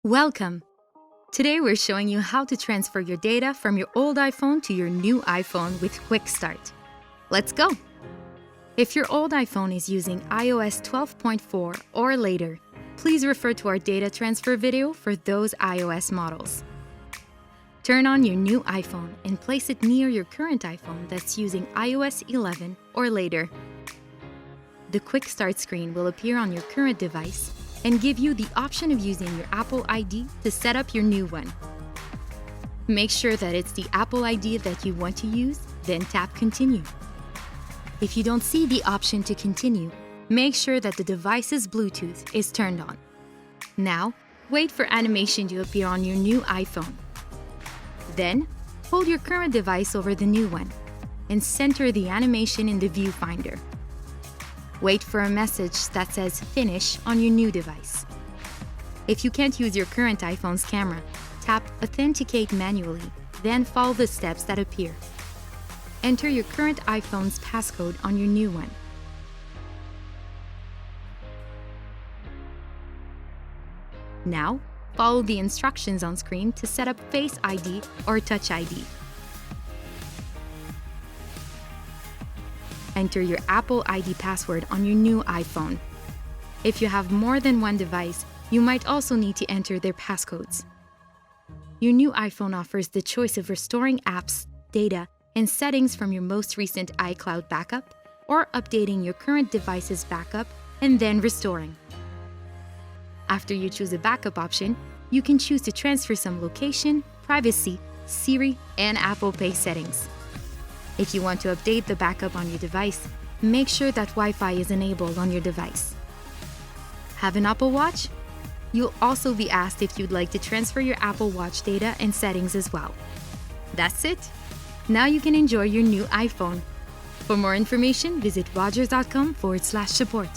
Welcome! Today we're showing you how to transfer your data from your old iPhone to your new iPhone with Quick Start. Let's go! If your old iPhone is using iOS 12.4 or later, please refer to our data transfer video for those iOS models. Turn on your new iPhone and place it near your current iPhone that's using iOS 11 or later. The Quick Start screen will appear on your current device and give you the option of using your Apple ID to set up your new one. Make sure that it's the Apple ID that you want to use, then tap Continue. If you don't see the option to continue, make sure that the device's Bluetooth is turned on. Now, wait for animation to appear on your new iPhone. Then, hold your current device over the new one and center the animation in the viewfinder. Wait for a message that says Finish on your new device. If you can't use your current iPhone's camera, tap Authenticate Manually, then follow the steps that appear. Enter your current iPhone's passcode on your new one. Now, follow the instructions on screen to set up Face ID or Touch ID. Enter your Apple ID password on your new iPhone. If you have more than one device, you might also need to enter their passcodes. Your new iPhone offers the choice of restoring apps, data, and settings from your most recent iCloud backup, or updating your current device's backup and then restoring. After you choose a backup option, you can choose to transfer some location, privacy, Siri, and Apple Pay settings. If you want to update the backup on your device, make sure that Wi-Fi is enabled on your device. Have an Apple Watch? You'll also be asked if you'd like to transfer your Apple Watch data and settings as well. That's it! Now you can enjoy your new iPhone. For more information, visit rogers.com/support.